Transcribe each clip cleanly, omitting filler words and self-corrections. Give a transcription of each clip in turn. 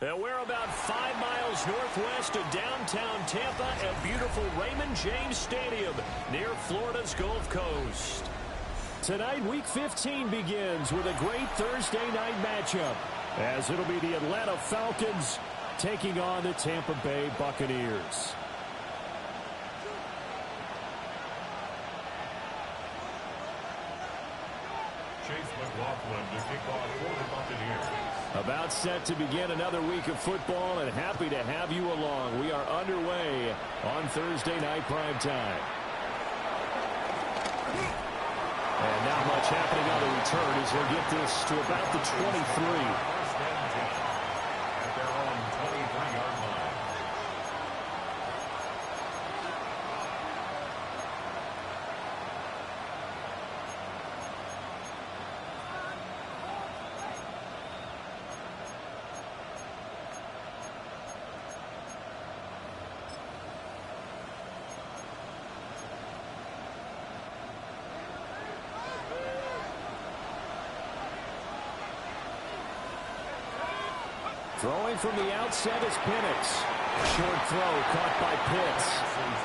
And we're about 5 miles northwest of downtown Tampa at beautiful Raymond James Stadium near Florida's Gulf Coast. Tonight, Week 15 begins with a great Thursday night matchup, as it'll be the Atlanta Falcons taking on the Tampa Bay Buccaneers. About set to begin another week of football, and happy to have you along. We are underway on Thursday night primetime. And not much happening on the return as he'll get this to about the 23. Throwing from the outset is Penix. Short throw caught by Pitts.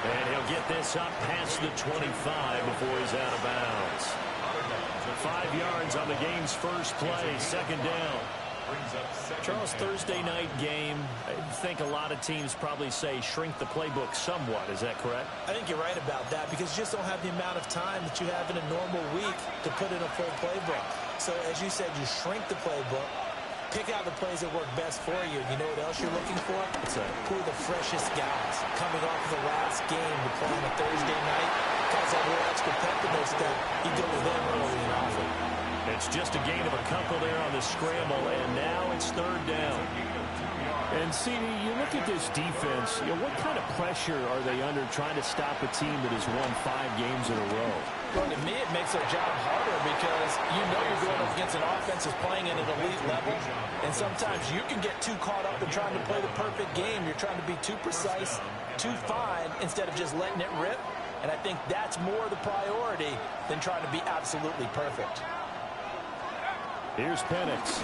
And he'll get this up past the 25 before he's out of bounds. 5 yards on the game's first play, second down. Charles, Thursday night game, I think a lot of teams probably say shrink the playbook somewhat. Is that correct? I think you're right about that because you just don't have the amount of time that you have in a normal week to put in a full playbook. So as you said, you shrink the playbook. Pick out the plays that work best for you. You know what else you're looking for? Who are the freshest guys coming off of the last game to play on a Thursday night? Guys have a little extra pep in their step. You go with them early and often. It's just a gain of a couple there on the scramble, and now it's third down. And, CD, you look at this defense, what kind of pressure are they under trying to stop a team that has won 5 games in a row? Well, to me, it makes their job harder because you know you're going up against an offense that's playing at an elite level, and sometimes you can get too caught up in trying to play the perfect game. You're trying to be too precise, too fine, instead of just letting it rip, and I think that's more the priority than trying to be absolutely perfect. Here's Penix.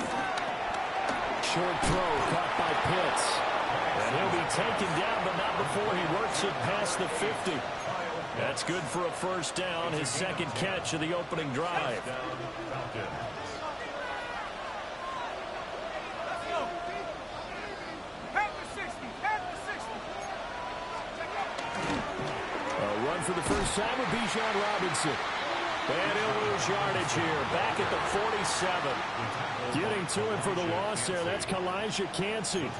Short throw caught by Pitts. And he'll be taken down, but not before he works it past the 50. That's good for a first down, his second catch of the opening drive. A run for the first time with Bijan Robinson. And he'll lose yardage here, back at the 47. Getting to him for the loss there, that's Kalijah Kancey.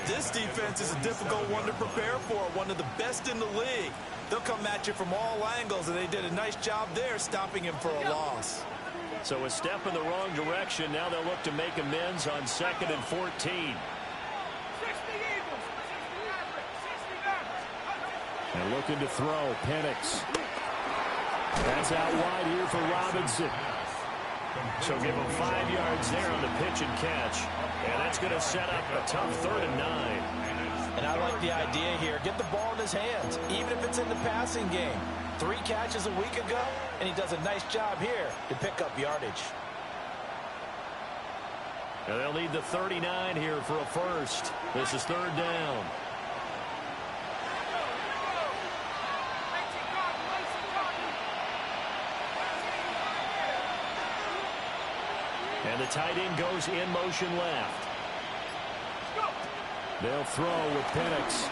This defense is a difficult one to prepare for, one of the best in the league. They'll come at you from all angles, and they did a nice job there stopping him for a loss. So a step in the wrong direction. Now they'll look to make amends on 2nd and 14. And looking to throw, Penix. That's out wide here for Robinson. So give him 5 yards there on the pitch and catch. And that's going to set up a tough 3rd and 9. And I like the idea here. Get the ball in his hands, even if it's in the passing game. 3 catches a week ago, and he does a nice job here to pick up yardage. And they'll need the 39 here for a first. This is 3rd down. And the tight end goes in motion left. They'll throw with Penix.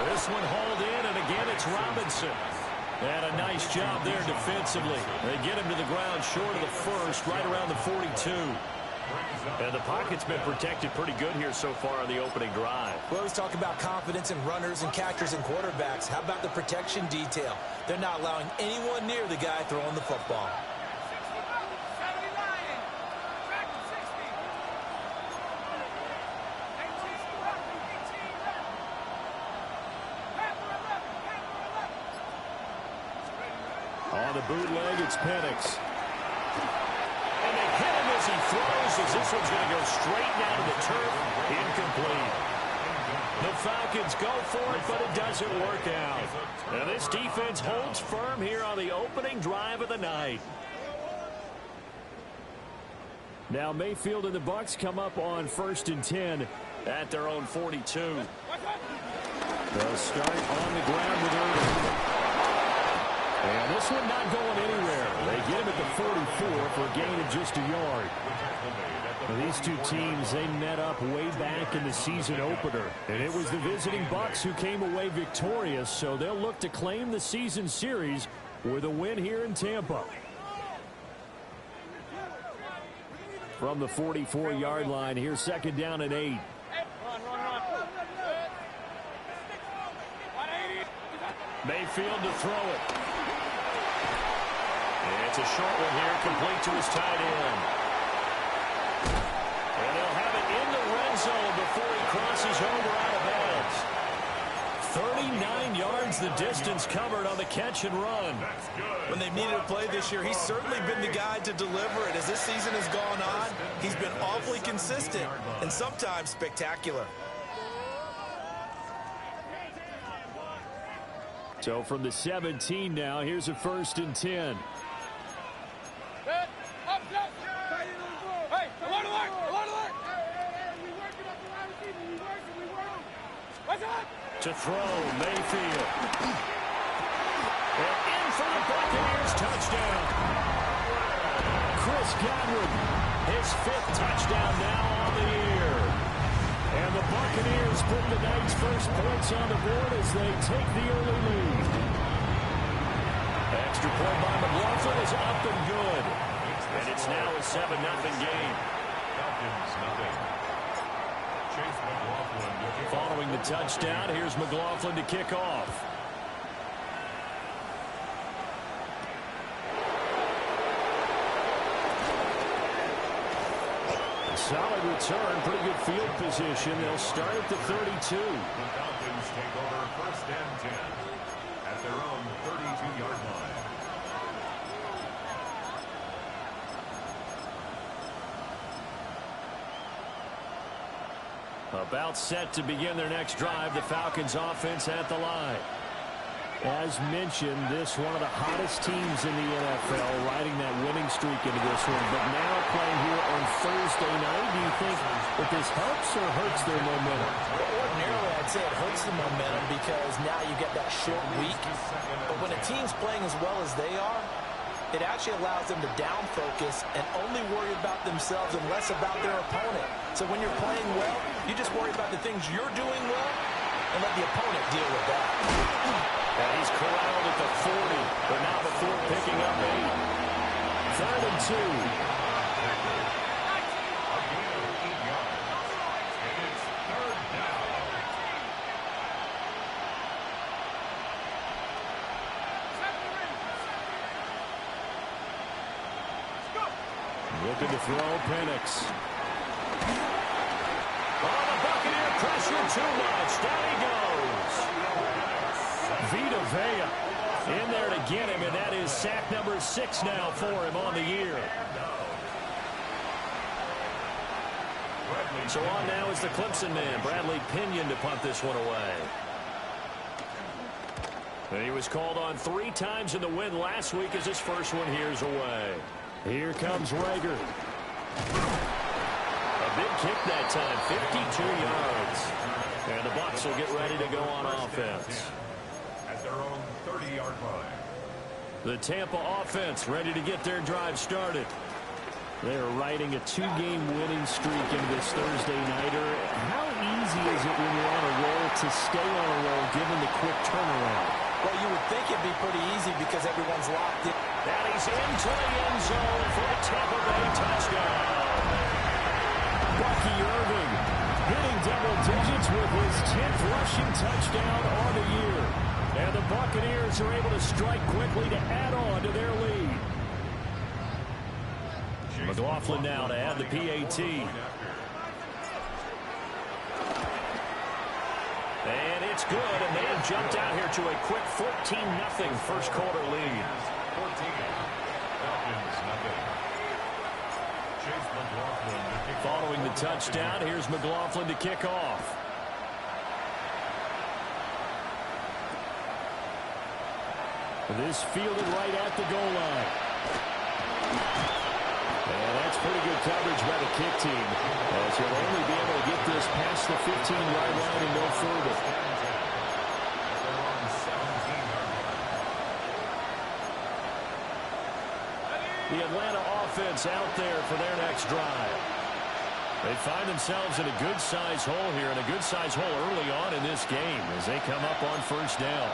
This one hauled in, and again it's Robinson. And a nice job there defensively. They get him to the ground short of the first, right around the 42. And the pocket's been protected pretty good here so far on the opening drive. We always talk about confidence in runners and catchers and quarterbacks. How about the protection detail? They're not allowing anyone near the guy throwing the football. the bootleg, it's Penix. And they hit him as he throws, as this one's going to go straight down to the turf. Incomplete. The Falcons go for it, but it doesn't work out. Now this defense holds firm here on the opening drive of the night. Now Mayfield and the Bucs come up on 1st and 10 at their own 42. They'll start on the ground with Irving. And this one not going anywhere. They get him at the 44 for a gain of just a yard. Now these two teams, they met up way back in the season opener. And it was the visiting Bucs who came away victorious, so they'll look to claim the season series with a win here in Tampa. From the 44-yard line, here's 2nd down and 8. Mayfield to throw it. It's a short one here, complete to his tight end. And they'll have it in the red zone before he crosses over out of bounds. 39 yards the distance covered on the catch and run. When they needed a play this year, he's certainly been the guy to deliver it. As this season has gone on, he's been awfully consistent and sometimes spectacular. So from the 17 now, here's a 1st and 10. To throw, Mayfield. And in for the Buccaneers, touchdown. Chris Godwin, his 5th touchdown now on the year. And the Buccaneers put the night's first points on the board as they take the early lead. Extra point by McLaughlin is up and good. And it's now a 7-0 game. Following the touchdown, here's McLaughlin to kick off. Solid return, pretty good field position. They'll start at the 32. The Falcons take over 1st and 10 at their own 32-yard line. About set to begin their next drive, the Falcons offense at the line. As mentioned, this one of the hottest teams in the NFL, riding that winning streak into this one. But now playing here on Thursday night, do you think that this helps or hurts their momentum? Well, ordinarily, I'd say it hurts the momentum because now you get that short week. But when a team's playing as well as they are, it actually allows them to down focus and only worry about themselves and less about their opponent. So when you're playing well, you just worry about the things you're doing well and let the opponent deal with that. And he's corralled at the 40, but now before picking up 8. 3rd and 2. Looking to throw, Penix. Oh, the Buccaneer pressure too much. Down he goes. Vita Vea in there to get him, and that is sack number 6 now for him on the year. So on now is the Clemson man, Bradley Pinion, to punt this one away. And he was called on 3 times in the win last week as his first one here's away. Here comes Rager. A big kick that time, 52 yards. And the Bucs will get ready to go on offense. At their own 30-yard line. The Tampa offense ready to get their drive started. They're riding a 2-game winning streak into this Thursday nighter. How easy is it when you're on a roll to stay on a roll given the quick turnaround? Well, you would think it'd be pretty easy because everyone's locked in. And he's into the end zone for a Tampa Bay touchdown. Bucky Irving hitting double digits with his 10th rushing touchdown on the year. And the Buccaneers are able to strike quickly to add on to their lead. McLaughlin now to add the PAT. And it's good, and they have jumped out here to a quick 14-0 first quarter lead. Falcons nothing. Chase McLaughlin to kick Following the touchdown, here's McLaughlin to kick off. This fielded right at the goal line. And that's pretty good coverage by the kick team, as he'll only be able to get this past the 15-yard line and no further. The Atlanta offense out there for their next drive. They find themselves in a good-sized hole here, and a good-sized hole early on in this game as they come up on first down.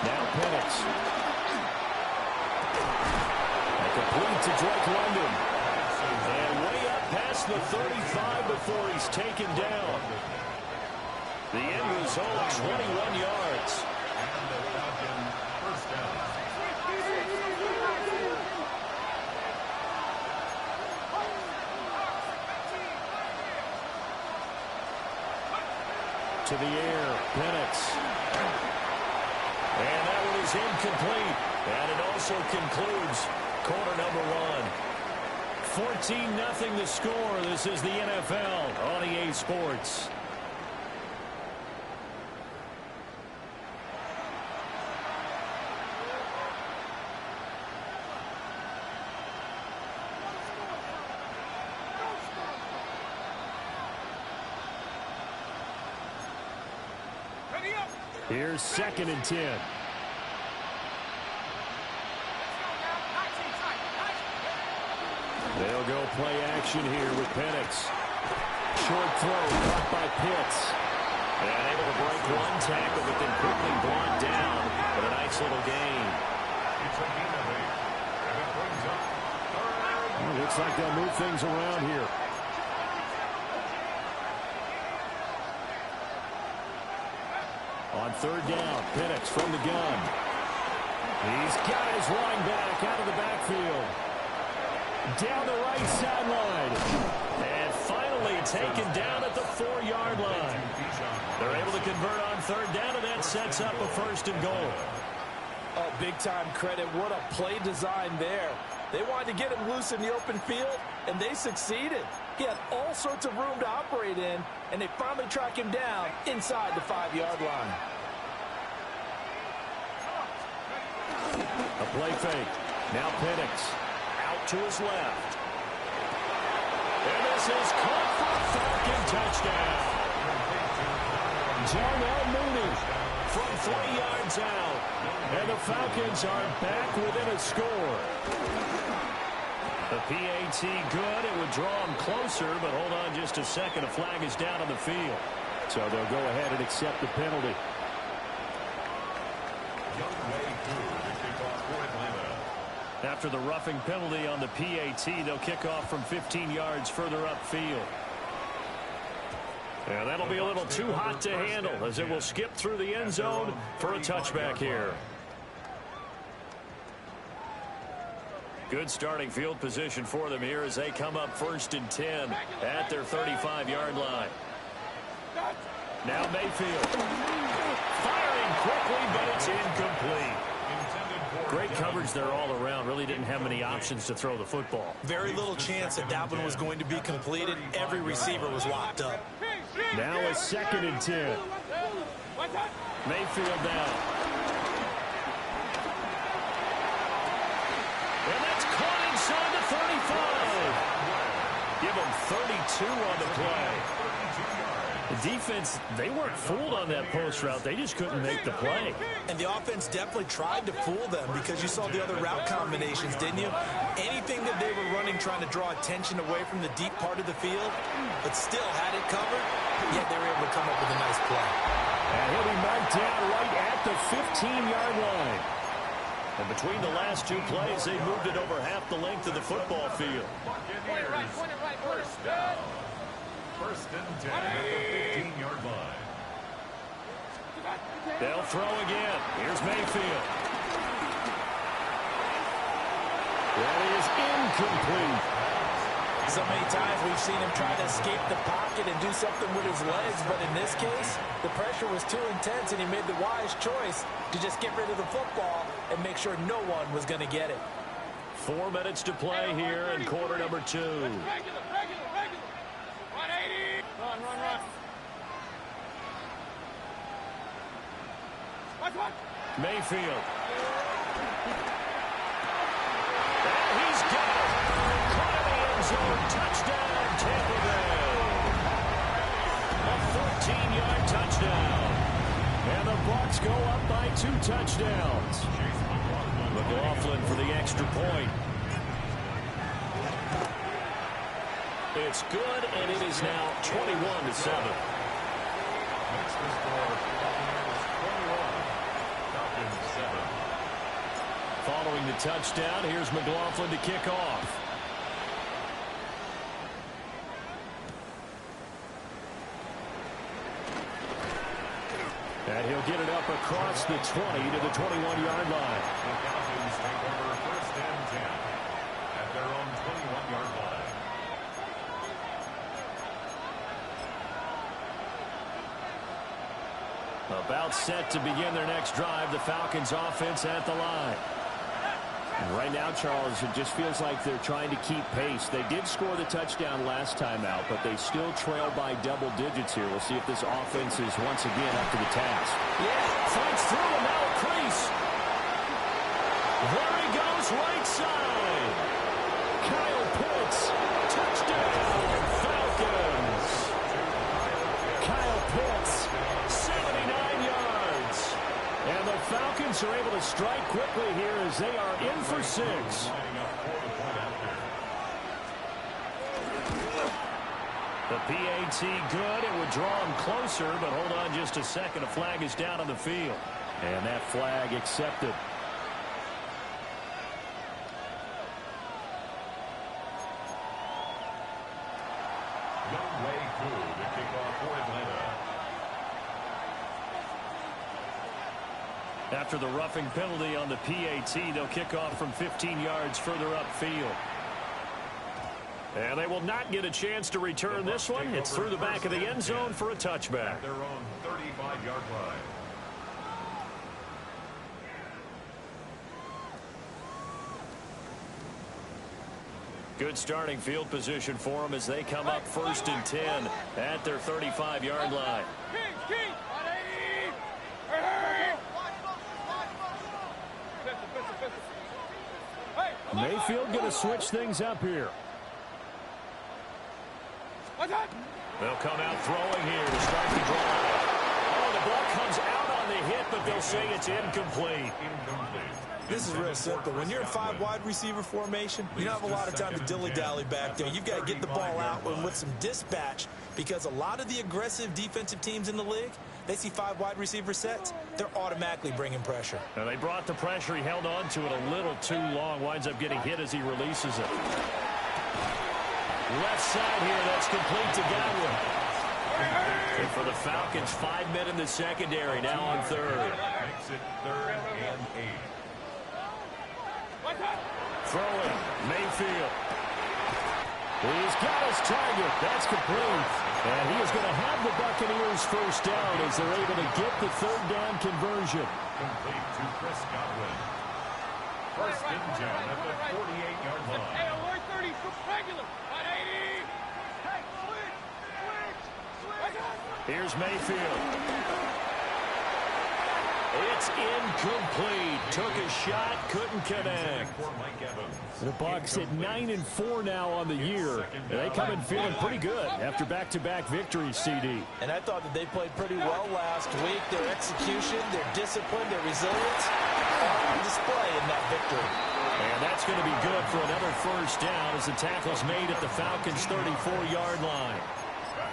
Now Penix. Complete to Drake London. And way up past the 35 before he's taken down. The end result, 21 yards. And the Falcon first down. To the air, Penix. And that one is incomplete. And it also concludes quarter number one. 14-0 the score. This is the NFL on EA Sports. Here's 2nd and 10. They'll go play action here with Penix. Short throw caught by Pitts. And able to break one tackle, but then quickly brought down. But a nice little gain. Well, looks like they'll move things around here. On third down, Penix from the gun. He's got his running back out of the backfield. Down the right sideline. And finally taken down at the 4-yard line. They're able to convert on third down, and that sets up a 1st and goal. Oh, big-time credit. What a play design there. They wanted to get him loose in the open field, and they succeeded. He had all sorts of room to operate in, and they finally track him down inside the 5-yard line. A play fake. Now Penix. Out to his left. And this is caught for a Falcon touchdown. Darnell Mooney from 3 yards out. And the Falcons are back within a score. The PAT good. It would draw them closer, but hold on just a second. A flag is down on the field. So they'll go ahead and accept the penalty. After the roughing penalty on the PAT, they'll kick off from 15 yards further upfield. And that'll be a little too hot to handle as it will skip through the end zone for a touchback here. Good starting field position for them here as they come up 1st and 10 at their 35-yard line. Now Mayfield. Firing quickly, but it's incomplete. Great coverage there all around. Really didn't have many options to throw the football. Very little chance that one was going to be completed. Every receiver was locked up. Now a 2nd and 10. Mayfield down. And that's caught inside the 35. Give them 32 on the play. The defense, they weren't fooled on that post route. They just couldn't make the play. And the offense definitely tried to fool them because you saw the other route combinations, didn't you? Anything that they were running trying to draw attention away from the deep part of the field, but still had it covered, yet they were able to come up with a nice play. And he'll be knocked down right at the 15-yard line. And between the last two plays, they moved it over half the length of the football field. Point it right. First down. 1st and 10 at the 15-yard line. They'll throw again. Here's Mayfield. That is incomplete. So many times we've seen him try to escape the pocket and do something with his legs, but in this case, the pressure was too intense, and he made the wise choice to just get rid of the football and make sure no one was going to get it. 4 minutes to play here in quarter number 2. Regular. 180. Run. Watch. Mayfield. And he's got it. Caught in the end zone. Touchdown, Tampa Bay. A 14-yard touchdown. And the Bucs go up by 2 touchdowns. McLaughlin for the extra point. It's good, and it is now 21-7. Following the touchdown, here's McLaughlin to kick off. And he'll get it up across the 20 to the 21-yard line. The Falcons take over first and 10 at their own 21-yard line. About set to begin their next drive, the Falcons offense at the line. And right now, Charles, it just feels like they're trying to keep pace. They did score the touchdown last time out, but they still trail by double digits here. We'll see if this offense is once again up to the task. Yeah, fights through and now a crease. There he goes, right side. Kyle Pitts, touchdown, Falcons. Kyle Pitts, 79 yards. And the Falcons are able to strike quickly here as they are in for 6. The PAT good. It would draw him closer, but hold on just a second. A flag is down on the field. And that flag accepted. No way through the kickoff for Atlanta. After the roughing penalty on the PAT, they'll kick off from 15 yards further upfield. And they will not get a chance to return this one. It's through the back of the end zone for a touchback. At their own 35-yard line. Good starting field position for them as they come up first and 10 at their 35-yard line. King. 180. Hey. Mayfield going to switch things up here. They'll come out throwing here to start the drive. Oh, the ball comes out on the hit, but they'll say it's incomplete. This is real simple. When you're in 5 wide receiver formation, you don't have a lot of time to dilly-dally back there. You've got to get the ball out with some dispatch, because a lot of the aggressive defensive teams in the league, they see 5 wide receiver sets, they're automatically bringing pressure. Now they brought the pressure. He held on to it a little too long. Winds up getting hit as he releases it. Left side here, that's complete to Godwin. And for the Falcons, 5 men in the secondary, now on third. Makes it 3rd and 8. Throwing, Mayfield. He's got his target. That's complete. And he is going to have the Buccaneers first down as they're able to get the 3rd down conversion. Complete to Chris Godwin. First and 10 at the 48-yard line. Hey, alert 30, regular. 180. Hey, switch. Here's Mayfield. It's incomplete. Took a shot, couldn't connect. The Bucs at 9-4 now on the year. They come in feeling pretty good after back-to-back victories, CD. And I thought that they played pretty well last week. Their execution, their discipline, their resilience, all on display in that victory. And that's going to be good for another first down as the tackle's made at the Falcons' 34-yard line.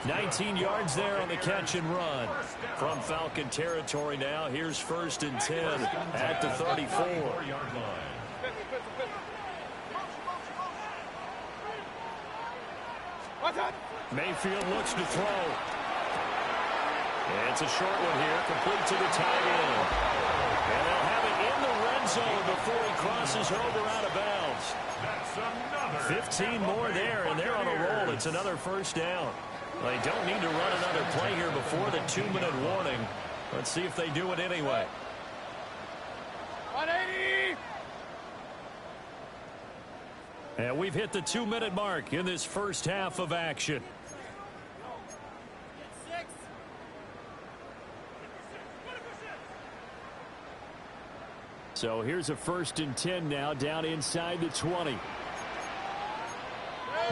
19 yards there on the catch and run. From Falcon territory now, here's first and 10 at the 34-yard line. Mayfield looks to throw. It's a short one here, complete to the tight end. And they'll have it in the red zone before he crosses over out of bounds. That's another 15 more there, and they're on a roll. It's another first down. They don't need to run another play here before the 2-minute warning. Let's see if they do it anyway. 180. And we've hit the 2-minute mark in this first half of action. So here's a 1st and 10 now, down inside the 20.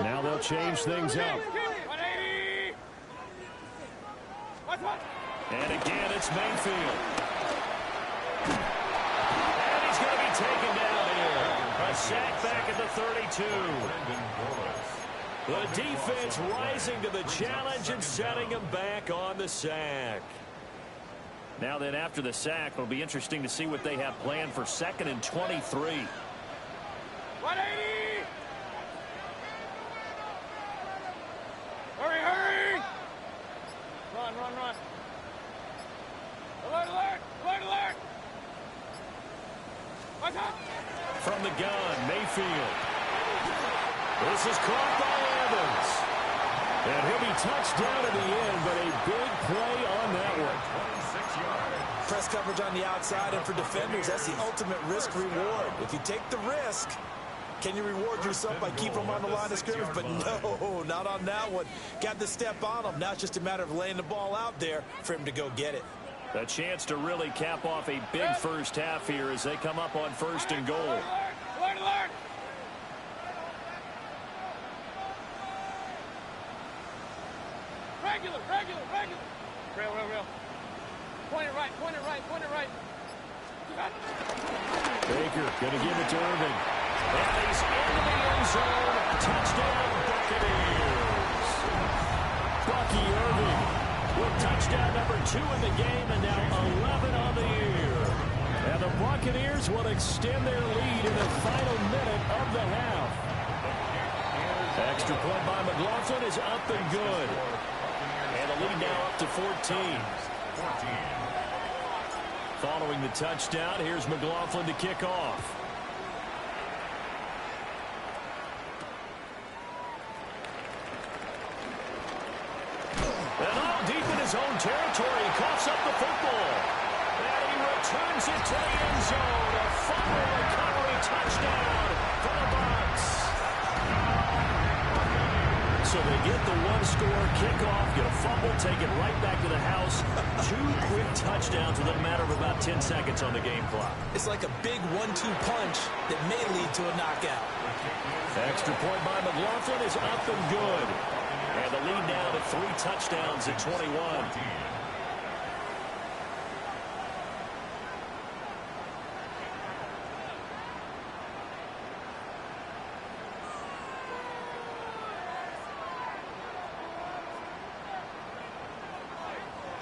Now they'll change things up. 180. And again, it's Mayfield. And he's going to be taken down here. A sack back at the 32. The defense rising to the challenge and setting him back on the sack. Now then, after the sack, it'll be interesting to see what they have planned for 2nd and 23. 180. Hurry, hurry. Run, run, run. Alert, alert, alert, alert. Watch out. From the gun, Mayfield. This is caught by Evans. And he'll be touched down at the end, but a big play on that one. Press coverage on the outside, and for defenders, that's the ultimate risk-reward. If you take the risk, can you reward yourself by keeping them on the line of scrimmage? But no, not on that one. Got the step on them. Now it's just a matter of laying the ball out there for him to go get it. A chance to really cap off a big first half here as they come up on 1st and goal. Alert, alert, alert. Regular, regular, regular. Real, real, real. Point it right, point it right, point it right. You got it. Baker going to give it to Irving. And he's into the end zone. Touchdown, Buccaneers. Bucky Irving with touchdown number 2 in the game, and now 11 on the year. And the Buccaneers will extend their lead in the final minute of the half. Extra point by McLaughlin is up and good. And the lead now up to 14. Following the touchdown, here's McLaughlin to kick off. And all deep in his own territory, he coughs up the football. And he returns it to the end zone. A fumble recovery touchdown for the Bucs. So they get the one-score kickoff, get a fumble, take it right back to the house. 2 quick touchdowns within a matter of about 10 seconds on the game clock. It's like a big 1-2 punch that may lead to a knockout. Extra point by McLaughlin is up and good. And the lead now to 3 touchdowns at 21.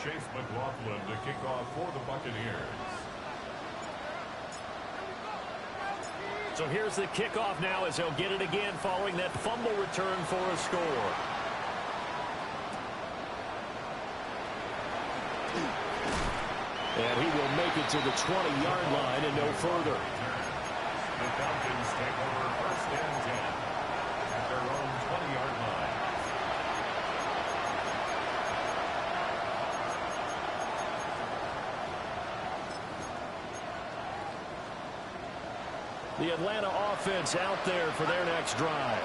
Chase McLaughlin to kick off for the Buccaneers. So here's the kickoff now as they'll get it again following that fumble return for a score. And he will make it to the 20-yard line and no further. The Falcons take over 1st and 10 at their own 20-yard line. The Atlanta offense out there for their next drive.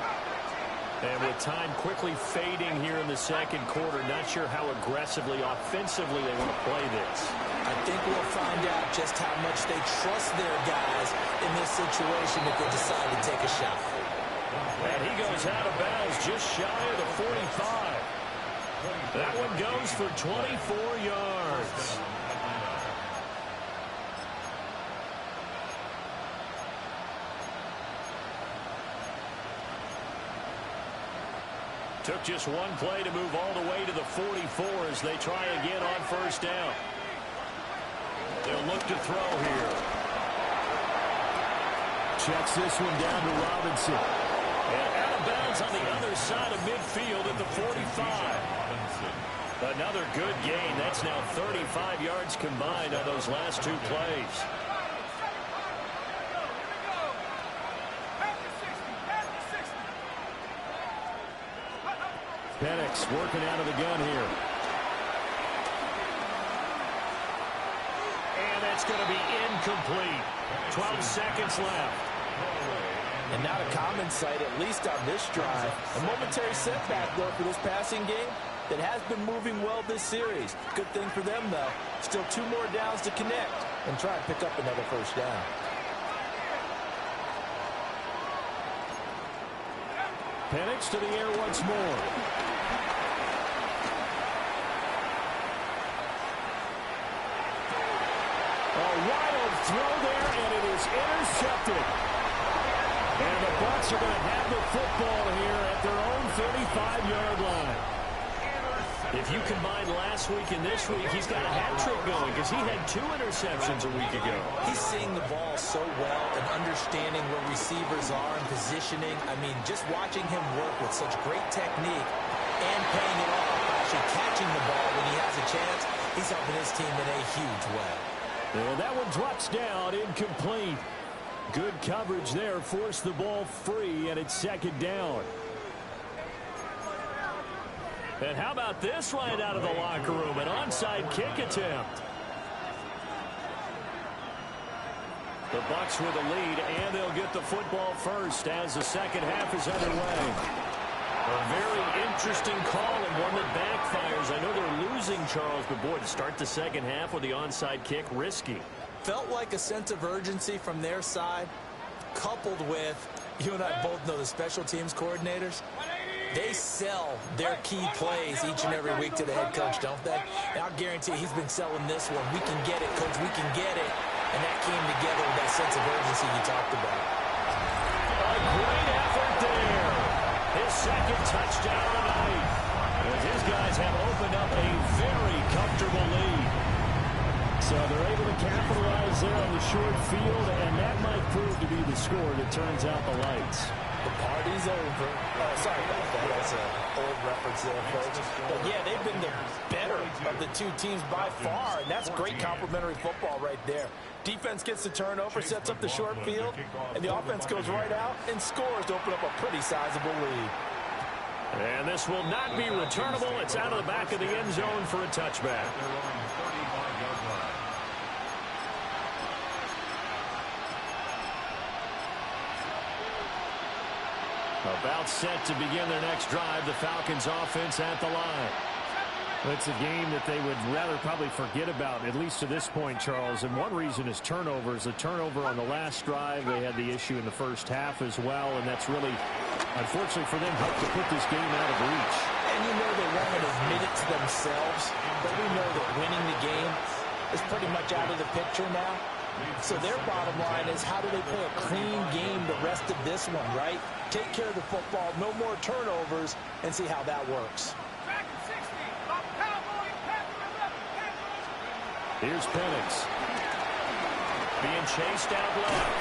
And with time quickly fading here in the 2nd quarter, not sure how aggressively, offensively they want to play this. I think we'll find out just how much they trust their guys in this situation if they decide to take a shot. And he goes out of bounds just shy of the 45. That one goes for 24 yards. Took just one play to move all the way to the 44 as they try again on 1st down. They'll look to throw here. Checks this one down to Robinson. And out of bounds on the other side of midfield at the 45. Another good gain. That's now 35 yards combined on those last 2 plays. Penix working out of the gun here. And that's going to be incomplete. 12 seconds left. And not a common sight, at least on this drive. A momentary setback, though, for this passing game that has been moving well this series. Good thing for them, though. Still 2 more downs to connect and try and pick up another first down. Penix to the air once more. A wild throw there, and it is intercepted. And the Bucs are going to have the football here at their own 35-yard line. If you combine last week and this week, he's got a hat trick going because he had 2 interceptions a week ago. He's seeing the ball so well and understanding where receivers are and positioning. I mean, just watching him work with such great technique and paying it off, actually catching the ball when he has a chance, he's helping his team in a huge way. And that one drops down, incomplete. Good coverage there, forced the ball free, and it's second down. And how about this right out of the locker room, an onside kick attempt. The Bucs with a lead, and they'll get the football first as the second half is underway. A very interesting call and one that backfires. I know they're losing, Charles, but boy, to start the second half with the onside kick, risky. Felt like a sense of urgency from their side, coupled with, you and I both know the special teams coordinators. They sell their key plays each and every week to the head coach, don't they? And I'll guarantee he's been selling this one. We can get it, coach, we can get it. And that came together with that sense of urgency you talked about. A great effort there. His second touchdown of the night. As his guys have opened up a very comfortable lead. So they're able to capitalize there on the short field, and that might prove to be the score that turns out the lights. The party's over. Oh, sorry about that. That's an old reference there, folks. But, yeah, they've been the better of the 2 teams by far, and that's great complimentary football right there. Defense gets the turnover, sets up the short field, and the offense goes right out and scores to open up a pretty sizable lead. And this will not be returnable. It's out of the back of the end zone for a touchback. About set to begin their next drive. The Falcons offense at the line. It's a game that they would rather probably forget about, at least to this point, Charles. And one reason is turnovers. A turnover on the last drive. They had the issue in the first half as well. And that's really, unfortunately for them, helped to put this game out of reach. And you know they won't admit it to themselves. But we know that winning the game is pretty much out of the picture now. So their bottom line is, how do they play a clean game the rest of this one, right? Take care of the football, no more turnovers, and see how that works. Here's Penix. Being chased out left.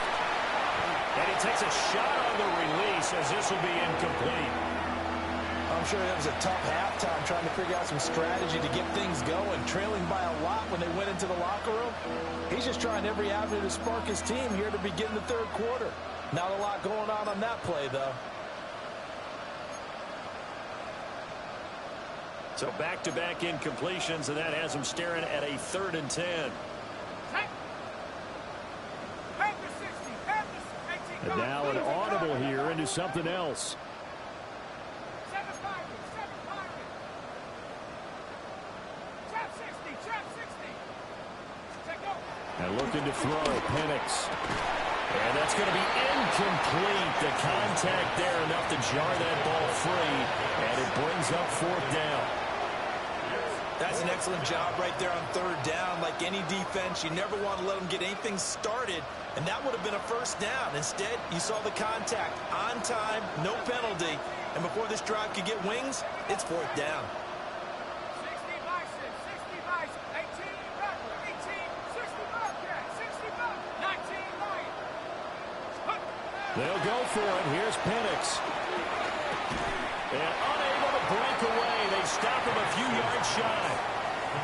And he takes a shot on the release as this will be incomplete. I'm sure it was a tough halftime trying to figure out some strategy to get things going, trailing by a lot when they went into the locker room. He's just trying every avenue to spark his team here to begin the third quarter. Not a lot going on that play, though. So back-to-back incompletions, and that has him staring at a 3rd and 10. And now an audible here into something else. And looking to throw, Penix. And that's going to be incomplete. The contact there enough to jar that ball free. And it brings up 4th down. That's an excellent job right there on 3rd down. Like any defense, you never want to let them get anything started. And that would have been a first down. Instead, you saw the contact on time, no penalty. And before this drive could get wings, it's 4th down. They'll go for it. Here's Penix. And unable to break away. They stop him a few yards shy.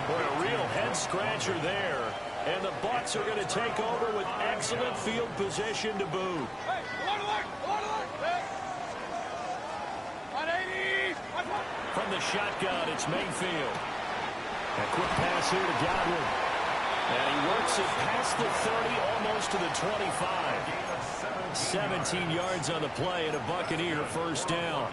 Boy, a real head-scratcher there. And the Bucs are going to take over with excellent field position to boot. From the shotgun, it's Mayfield. A quick pass here to Godwin. And he works it past the 30, almost to the 25. 17 yards on the play and a Buccaneer first down.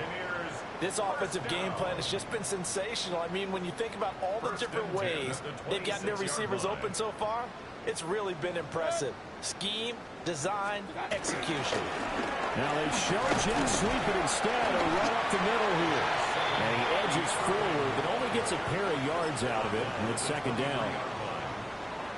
This offensive game plan has just been sensational. I mean, when you think about all the different ways they've gotten their receivers open so far, it's really been impressive. Scheme, design, execution. Now they show jet sweep it instead, or run up the middle here. And he edges forward, but only gets a pair of yards out of it, and it's second down.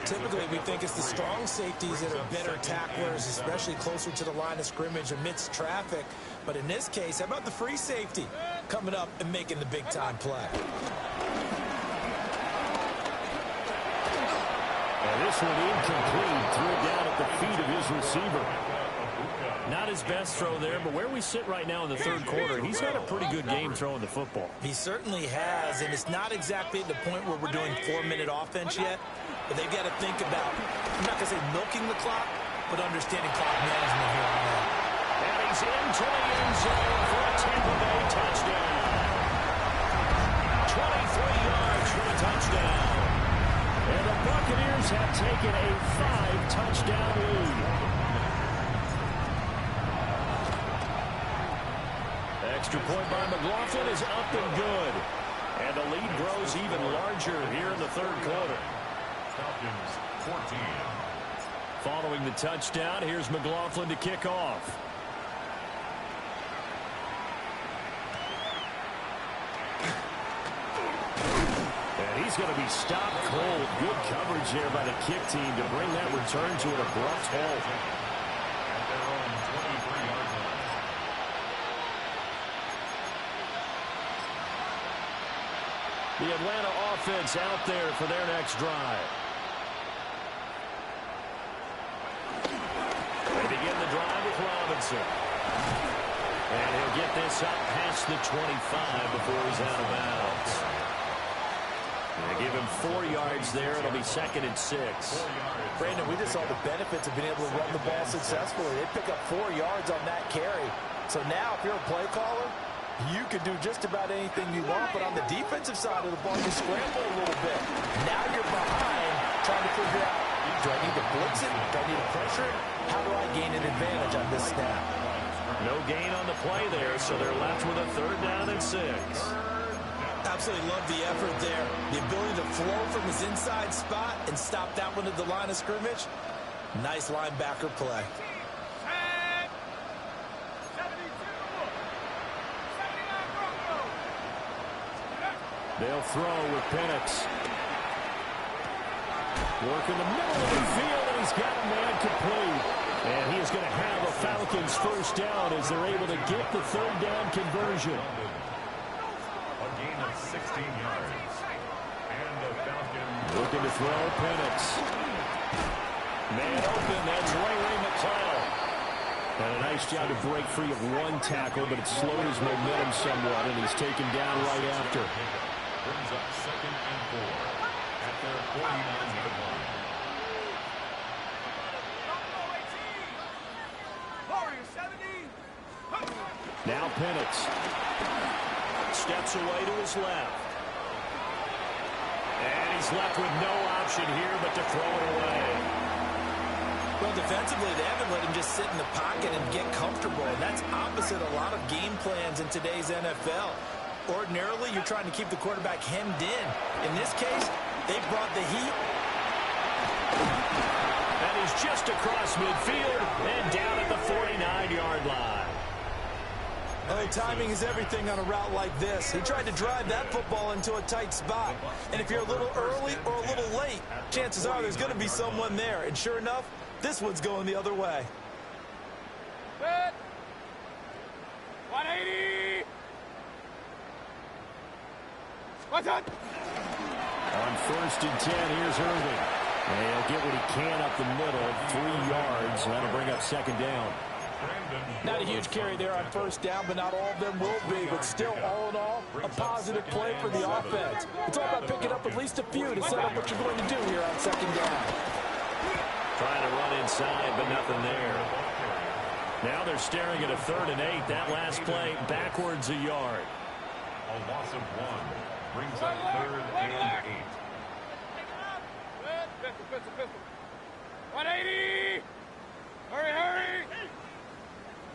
Typically, we think it's the strong safeties that are better tacklers, especially closer to the line of scrimmage amidst traffic. But in this case, how about the free safety coming up and making the big-time play? And this one incomplete, threw it down at the feet of his receiver. Not his best throw there, but where we sit right now in the third quarter, he's had a pretty good game throwing the football. He certainly has, and it's not exactly at the point where we're doing 4-minute offense yet, but they've got to think about, I'm not going to say milking the clock, but understanding clock management here on out. And he's into the end zone for a Tampa Bay touchdown. 23 yards for a touchdown. And the Buccaneers have taken a 5-touchdown lead. Extra point by McLaughlin is up and good. And the lead grows even larger here in the third quarter. Falcons 14. Following the touchdown, here's McLaughlin to kick off. And he's going to be stopped cold. Good coverage there by the kick team to bring that return to an abrupt halt. At their own 23-yard line. The Atlanta offense out there for their next drive. They begin the drive with Robinson. And he'll get this up past the 25 before he's out of bounds. They give him 4 yards there. It'll be 2nd and 6. Brandon, we just saw the benefits of being able to run the ball successfully. They pick up 4 yards on that carry. So now, if you're a play caller, you can do just about anything you want, but on the defensive side of the ball, you scramble a little bit. Now you're behind, trying to figure out, do I need to blitz it? Do I need to pressure it? How do I gain an advantage on this snap? No gain on the play there, so they're left with a 3rd down and 6. Absolutely love the effort there. The ability to flow from his inside spot and stop that one at the line of scrimmage. Nice linebacker play. They'll throw with Penix. Work in the middle of the field, and he's got a man complete. And he is going to have a Falcons first down as they're able to get the 3rd down conversion. A gain of 16 yards. And the Falcons looking to throw Penix. Man open, that's Ray McCloud. And a nice job to break free of one tackle, but it slowed his momentum somewhat, and he's taken down right after. brings up 2nd and 4 at their 49-yard line. Now Penix steps away to his left. And he's left with no option here but to throw it away. Well, defensively, they haven't let him just sit in the pocket and get comfortable. And that's opposite a lot of game plans in today's NFL. Ordinarily, you're trying to keep the quarterback hemmed in. In this case, they brought the heat. And he's just across midfield and down at the 49-yard line. Oh, timing is everything on a route like this. He tried to drive that football into a tight spot. And if you're a little early or a little late, chances are there's going to be someone there. And sure enough, this one's going the other way. Good. 180. What's that? On 1st and 10, here's Irving. And he'll get what he can up the middle, 3 yards. That'll bring up 2nd down. Not a huge carry there on 1st down, but not all of them will be. But still, all in all, a positive play for the offense. It's all about picking up at least a few to set up what you're going to do here on 2nd down. Trying to run inside, but nothing there. Now they're staring at a 3rd and 8. That last play backwards a yard. A loss of 1. Brings up 3rd and 8. Pistol. 180! Hurry!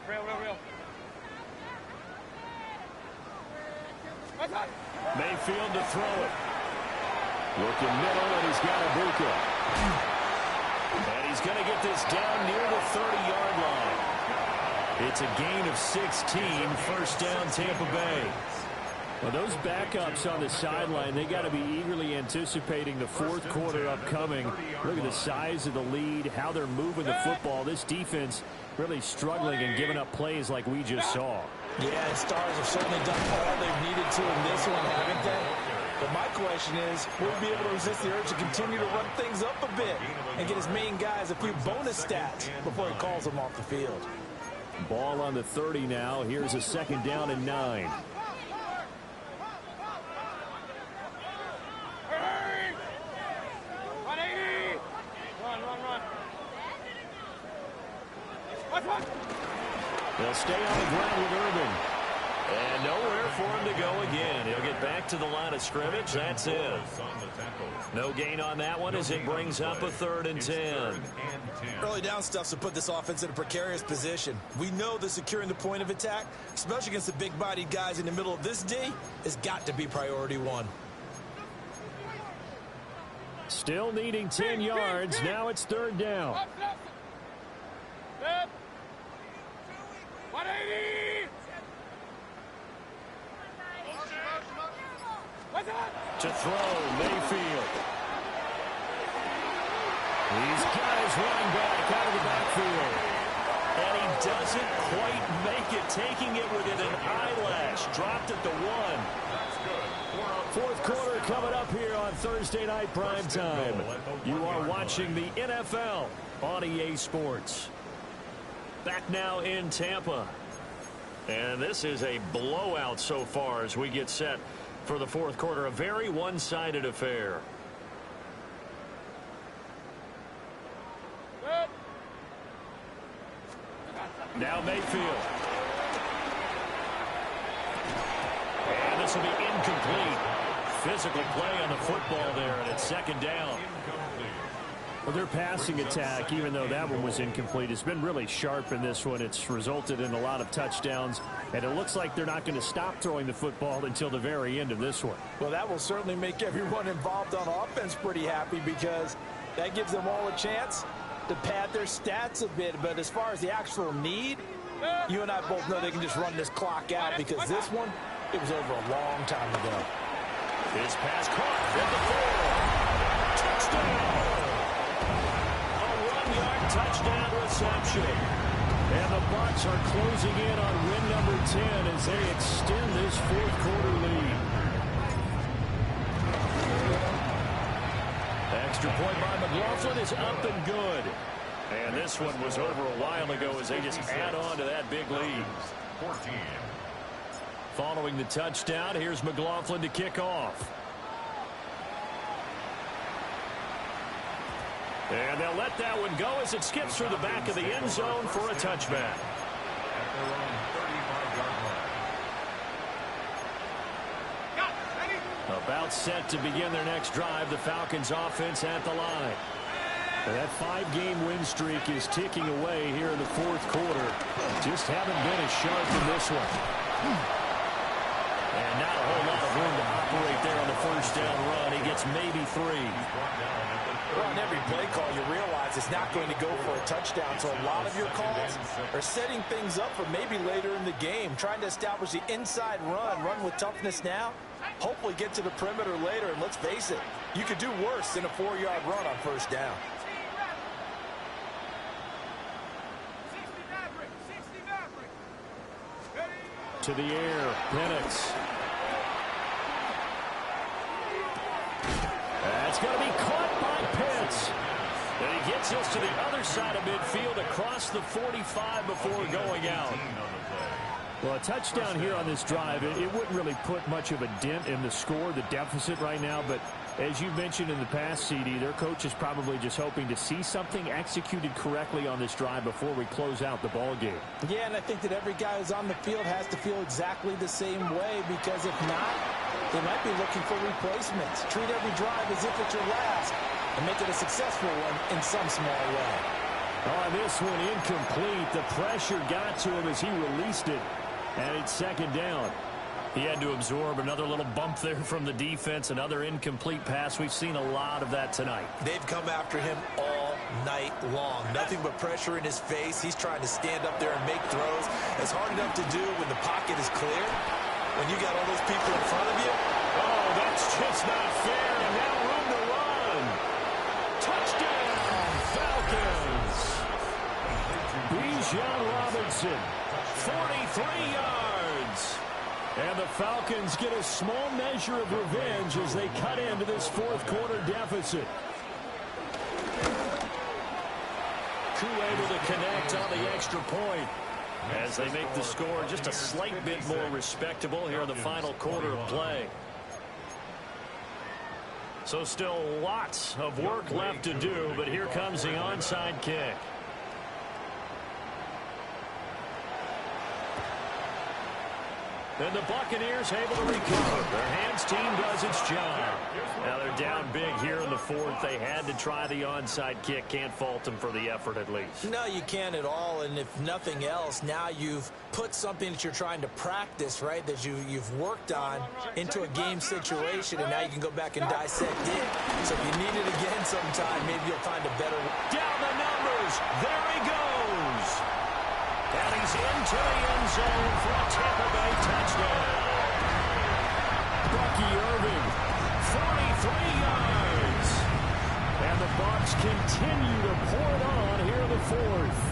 Real. Mayfield to throw it. Looking middle, and he's got Ibuka. And he's going to get this down near the 30-yard line. It's a gain of 16, first down Tampa Bay. Well, those backups on the sideline, they got to be eagerly anticipating the fourth quarter upcoming. Look at the size of the lead, how they're moving the football. This defense really struggling and giving up plays like we just saw. Yeah, and Stars have certainly done all they've needed to in this one, haven't they? But my question is, will we be able to resist the urge to continue to run things up a bit and get his main guys a few bonus stats before he calls them off the field? Ball on the 30 now. Here's a 2nd down and 9. They'll stay on the ground with Irvin. And nowhere for him to go again. He'll get back to the line of scrimmage. That's it. No gain on that one as it brings up a 3rd and 10. Early down stuff's to put this offense in a precarious position. We know that securing the point of attack, especially against the big-bodied guys in the middle of this D, has got to be priority 1. Still needing 10 yards. Now it's 3rd down. 180! To throw, Mayfield. He's got his running back out of the backfield. And he doesn't quite make it, taking it within an eyelash. Dropped at the 1. Fourth quarter coming up here on Thursday Night Primetime. You are watching the NFL on EA Sports. Back now in Tampa. And this is a blowout so far as we get set for the fourth quarter. A very one-sided affair. Now Mayfield. And this will be incomplete. Physical play on the football there, and it's 2nd down. Well, their passing attack, even though that one was incomplete, has been really sharp in this one. It's resulted in a lot of touchdowns, and it looks like they're not going to stop throwing the football until the very end of this one. Well, that will certainly make everyone involved on offense pretty happy because that gives them all a chance to pad their stats a bit. But as far as the actual need, you and I both know they can just run this clock out because this one, it was over a long time ago. This pass caught at the 4. Touchdown! Touchdown reception. And the Bucs are closing in on win number 10 as they extend this fourth quarter lead. Extra point by McLaughlin is up and good. And this one was over a while ago as they just add on to that big lead. 14. Following the touchdown, here's McLaughlin to kick off. And they'll let that one go as it skips through the back of the end zone for a touchback. At their own 35-yard line. About set to begin their next drive, the Falcons offense at the line. That 5-game win streak is ticking away here in the fourth quarter. Just haven't been as sharp in this one. And not a whole lot of room to operate there on the first down run. He gets maybe 3. Well, on every play call, you realize it's not going to go for a touchdown. So a lot of your calls are setting things up for maybe later in the game, trying to establish the inside run with toughness now, hopefully get to the perimeter later. And let's face it, you could do worse than a 4-yard run on first down. To the air, Penix. That's going to be caught by Pitts. And he gets us to the other side of midfield across the 45 before going out. Well, a touchdown here on this drive, it wouldn't really put much of a dent in the score, the deficit right now. But as you mentioned in the past, CD, their coach is probably just hoping to see something executed correctly on this drive before we close out the ball game. Yeah, and I think that every guy who's on the field has to feel exactly the same way, because if not, they might be looking for replacements. Treat every drive as if it's your last and make it a successful one in some small way. On this one, incomplete. The pressure got to him as he released it. And it's second down. He had to absorb another little bump there from the defense, another incomplete pass. We've seen a lot of that tonight. They've come after him all night long. Nothing but pressure in his face. He's trying to stand up there and make throws. It's hard enough to do when the pocket is clear. When you got all those people in front of you. Oh, that's just not fair. And now room to run. Touchdown, Falcons. Bijan Robinson. 43 yards. And the Falcons get a small measure of revenge as they cut into this fourth quarter deficit. Koo able to connect on the extra point as they make the score just a slight bit more respectable here in the final quarter of play. So still lots of work left to do, but here comes the onside kick. And the Buccaneers able to recover. Their hands team does its job. Now they're down big here in the fourth. They had to try the onside kick. Can't fault them for the effort at least. No, you can't at all. And if nothing else, now you've put something that you're trying to practice, right, that you've worked on into a game situation, and now you can go back and dissect it. So if you need it again sometime, maybe you'll find a better. Down the numbers. There he goes. And he's into the end zone for a Tampa Bay touchdown. Bucky Irving, 43 yards. And the Bucs continue to pour it on here in the fourth.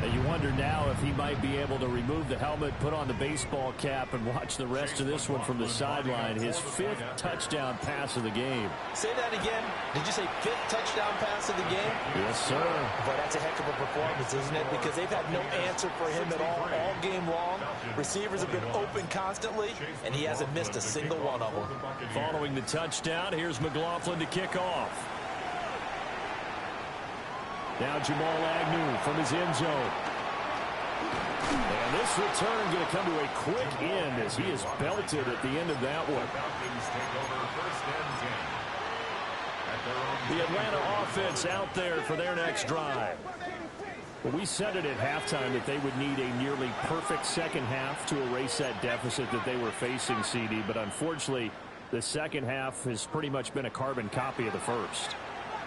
And you wonder now if he might be able to remove the helmet, put on the baseball cap, and watch the rest of this one from the sideline. His fifth touchdown pass of the game. Say that again. Did you say fifth touchdown pass of the game? Yes, sir. But that's a heck of a performance, isn't it? Because they've had no answer for him at all game long. Receivers have been open constantly, and he hasn't missed a single one of them. Following the touchdown, here's McLaughlin to kick off. Now Jamal Agnew from his end zone. And this return going to come to a quick end as he is belted at the end of that one. The Atlanta offense out there for their next drive. Well, we said it at halftime that they would need a nearly perfect second half to erase that deficit that they were facing, CD. But unfortunately, the second half has pretty much been a carbon copy of the first.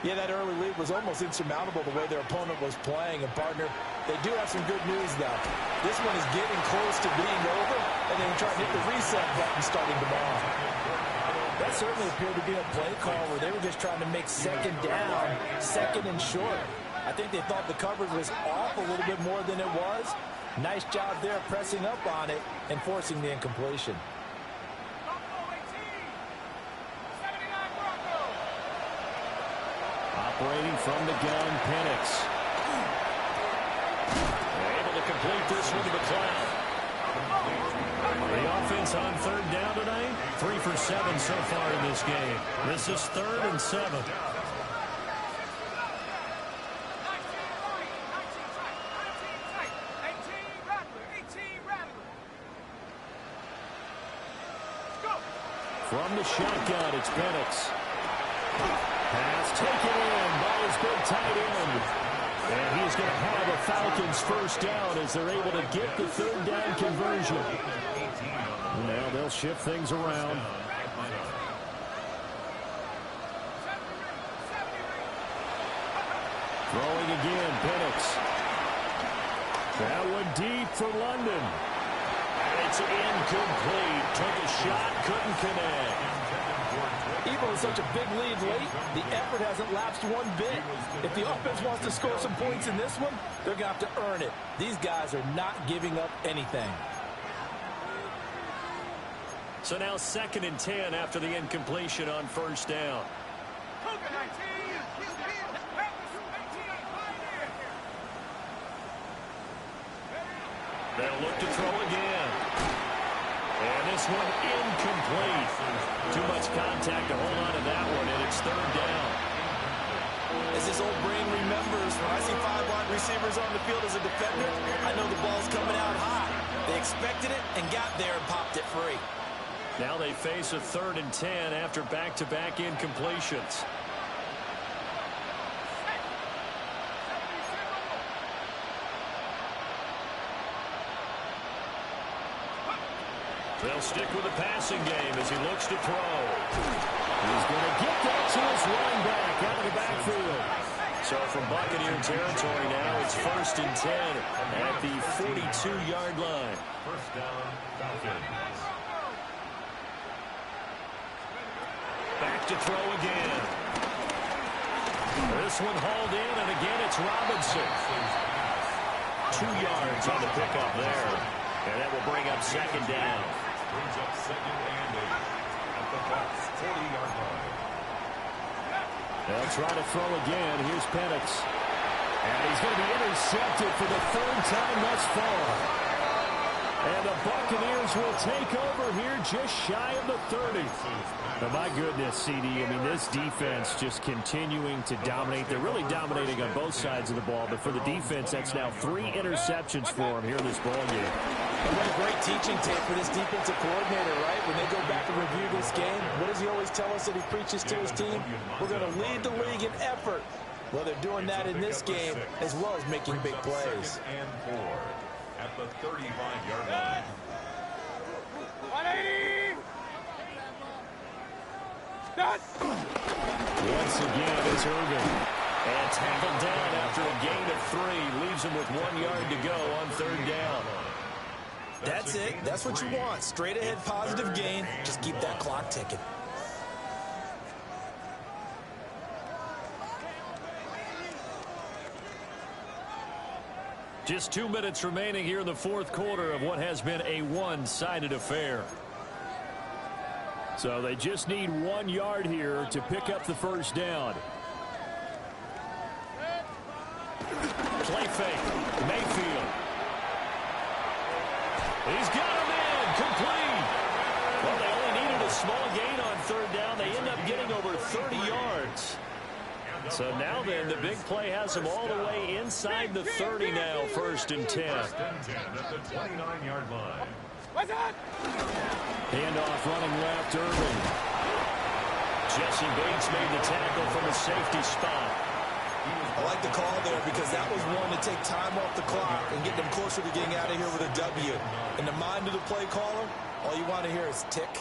Yeah, that early lead was almost insurmountable the way their opponent was playing. And, partner, they do have some good news, though. This one is getting close to being over, and then trying to hit the reset button starting tomorrow. That certainly appeared to be a play call where they were just trying to make second down, second and short. I think they thought the coverage was off a little bit more than it was. Nice job there pressing up on it and forcing the incompletion. Operating from the gun, Penix. Able to complete this one to McLeod. The offense on third down tonight, 3 for 7 so far in this game. This is 3rd and 7. From the shotgun, it's Penix. Pass taken in by his big tight end. And he's going to have a Falcons first down as they're able to get the third down conversion. Now they'll shift things around. Throwing again, Penix. That one deep for London. And it's incomplete. Took a shot, couldn't connect. Even with such a big lead late, the effort hasn't lapsed one bit. If the offense wants to score some points in this one, they're going to have to earn it. These guys are not giving up anything. So now 2nd and 10 after the incompletion on first down. They'll look to throw again. And this one incomplete. Too much contact to hold on to that one, and it's third down. As this old brain remembers, when I see 5 wide receivers on the field as a defender, I know the ball's coming out high. They expected it and got there and popped it free. Now they face a 3rd and 10 after back-to-back incompletions. They'll stick with the passing game as he looks to throw. He's going to get that to his running back out of the backfield. So from Buccaneer territory now, it's 1st and 10 at the 42-yard line. First down, Falcons. Back to throw again. This one hauled in, and again it's Robinson. 2 yards on the pickup there. And that will bring up 2nd down. Brings up 2nd and 8 at the Bucs 40-yard line. They'll try to throw again. Here's Penix. And he's going to be intercepted for the 3rd time thus far. And the Buccaneers will take over here just shy of the 30. But my goodness, CD, I mean, this defense just continuing to dominate. They're really dominating on both sides of the ball. But for the defense, that's now 3 interceptions for them here in this ball game. And what a great teaching tape for this defensive coordinator, right? When they go back and review this game, what does he always tell us that he preaches to his team? We're going to lead the league in effort. Well, they're doing that in this game as well as making big plays. 2nd and 4 at the 35-yard line. 180! Done! Once again, it's Irvin. And tackled down after a gain of 3. Leaves him with 1 yard to go on 3rd down. That's it. That's what you want. Straight ahead positive gain. Just keep that clock ticking. Just 2 minutes remaining here in the 4th quarter of what has been a one-sided affair. So they just need 1 yard here to pick up the 1st down. Play fake. Mayfield. He's got him in. Complete. Well, they only needed a small gain on 3rd down. They end up getting over 30 yards. So now then, the big play has them all the way inside the 30 now, 1st and 10. 1st and 10 at the 29-yard line. What's that? Handoff running left, Irvin. Jesse Bates made the tackle from a safety spot. I like the call there because that was one to take time off the clock and get them closer to getting out of here with a W. In the mind of the play caller, all you want to hear is tick,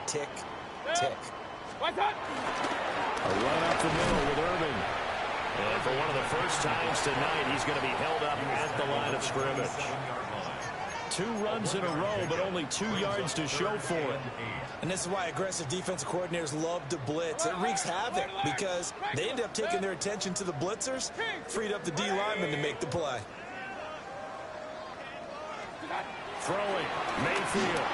tick, tick. What's that? A run up the middle with Irvin. And for one of the first times tonight, he's going to be held up at the line of scrimmage. 2 runs in a row, but only 2 yards to show for it. And this is why aggressive defensive coordinators love to blitz. It wreaks havoc because they end up taking their attention to the blitzers, freed up the D lineman to make the play. Throwing, Mayfield.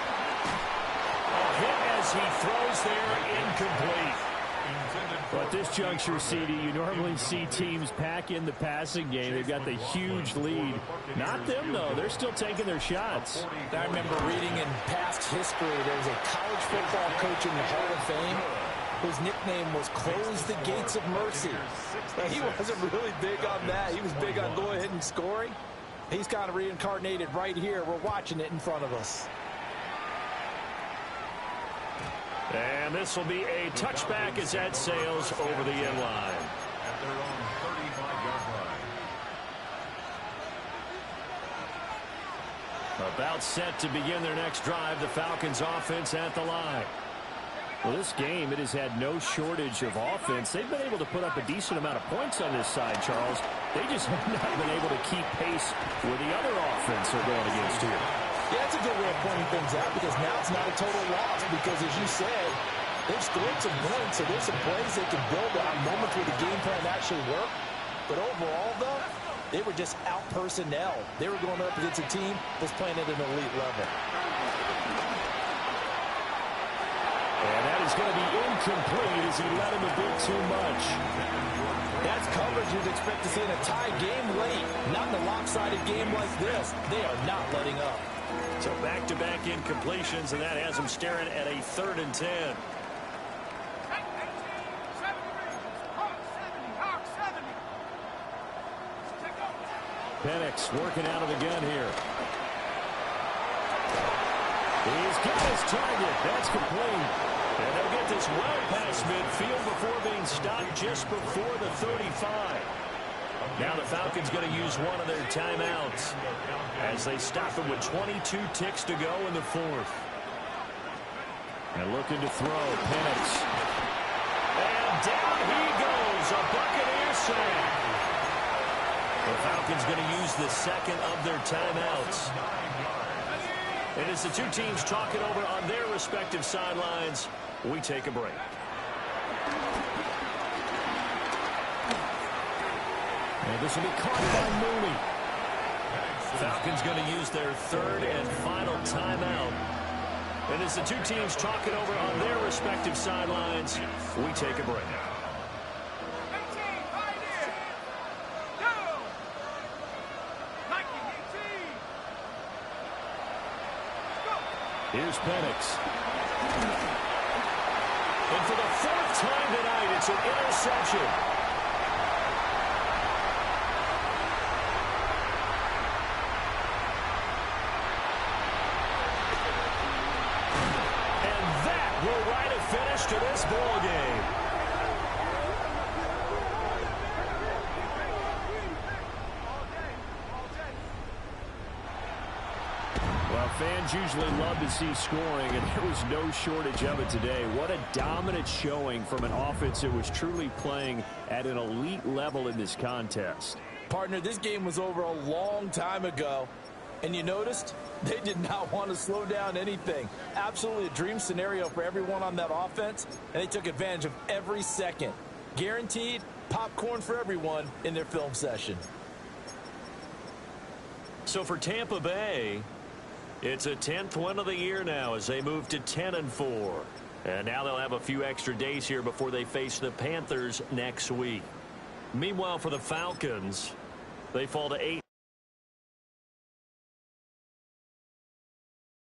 A hit as he throws there, incomplete. But at this juncture, CD, you normally see teams pack in the passing game. They've got the huge lead. Not them, though. They're still taking their shots. I remember reading in past history, there was a college football coach in the Hall of Fame whose nickname was Close the Gates of Mercy. Now, he wasn't really big on that. He was big on going ahead and scoring. He's kind of reincarnated right here. We're watching it in front of us. And this will be a touchback as that sails over the end line. At their own 35-yard line. About set to begin their next drive, the Falcons offense at the line. Well, this game, it has had no shortage of offense. They've been able to put up a decent amount of points on this side, Charles. They just have not been able to keep pace with the other offense they're going against here. Yeah, that's a good way of pointing things out because now it's not a total loss because, as you said, they've scored some points, so there's some plays they can build on, moments where the game plan actually worked. But overall, though, they were just out personnel. They were going up against a team that's playing at an elite level. And that is going to be incomplete as he let him a bit too much. That's coverage you'd expect to see in a tie game late. Not in a lopsided game like this. They are not letting up. So back-to-back incompletions, and that has him staring at a 3rd and 10. Penix working out of the gun here. He's got his target. That's complete. And they'll get this well past midfield before being stopped just before the 35. Now the Falcons going to use one of their timeouts as they stop him with 22 ticks to go in the 4th. And looking to throw, Penix. And down he goes, a Buccaneer sack. The Falcons going to use the second of their timeouts. And as the two teams talk it over on their respective sidelines, we take a break. And this will be caught by Mooney. Falcons going to use their 3rd and final timeout. And as the two teams talk it over on their respective sidelines, we take a break. Here's Penix. And for the 4th time tonight, it's an interception. And that will write a finish to this ball game. Well, fans usually love to see scoring, and there was no shortage of it today. What a dominant showing from an offense that was truly playing at an elite level in this contest. Partner, this game was over a long time ago, and you noticed they did not want to slow down anything. Absolutely a dream scenario for everyone on that offense, and they took advantage of every second. Guaranteed popcorn for everyone in their film session. So for Tampa Bay, it's a 10th win of the year now as they move to 10-4. And now they'll have a few extra days here before they face the Panthers next week. Meanwhile, for the Falcons, they fall to 8.